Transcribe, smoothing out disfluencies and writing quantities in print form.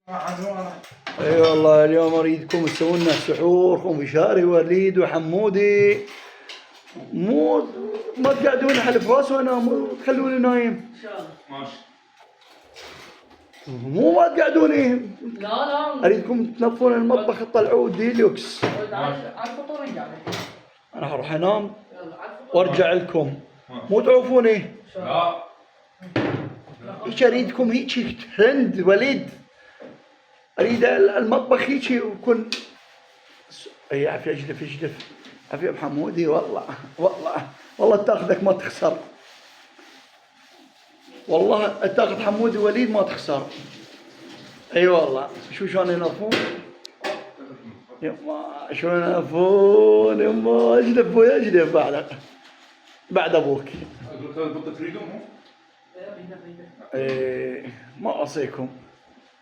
اي والله اليوم اريدكم تسوون لنا سحوركم بشاري وليد وحمودي. مو ما تقعدون على الفراش وانا تخلوني نايم. ان شاء الله ماشي. مو ما تقعدون لا اريدكم تنظفون المطبخ تطلعوه ديلوكس. على الفطور نرجع لك. انا هروح انام يلا على الفطور وارجع لكم. مو تعوفوني. لا هيك اريدكم هيك ترند وليد. اريد المطبخ هيك يكون. اي عافيه اجلف عافيه بحمودي. والله تاخذك ما تخسر. والله تاخذ حمودي وليد ما تخسر. اي والله. شلون ينظفون؟ يما شلون ينظفون يما. اجلف بعد ابوك. قلت تريدهم؟ ايه ما اوصيكم.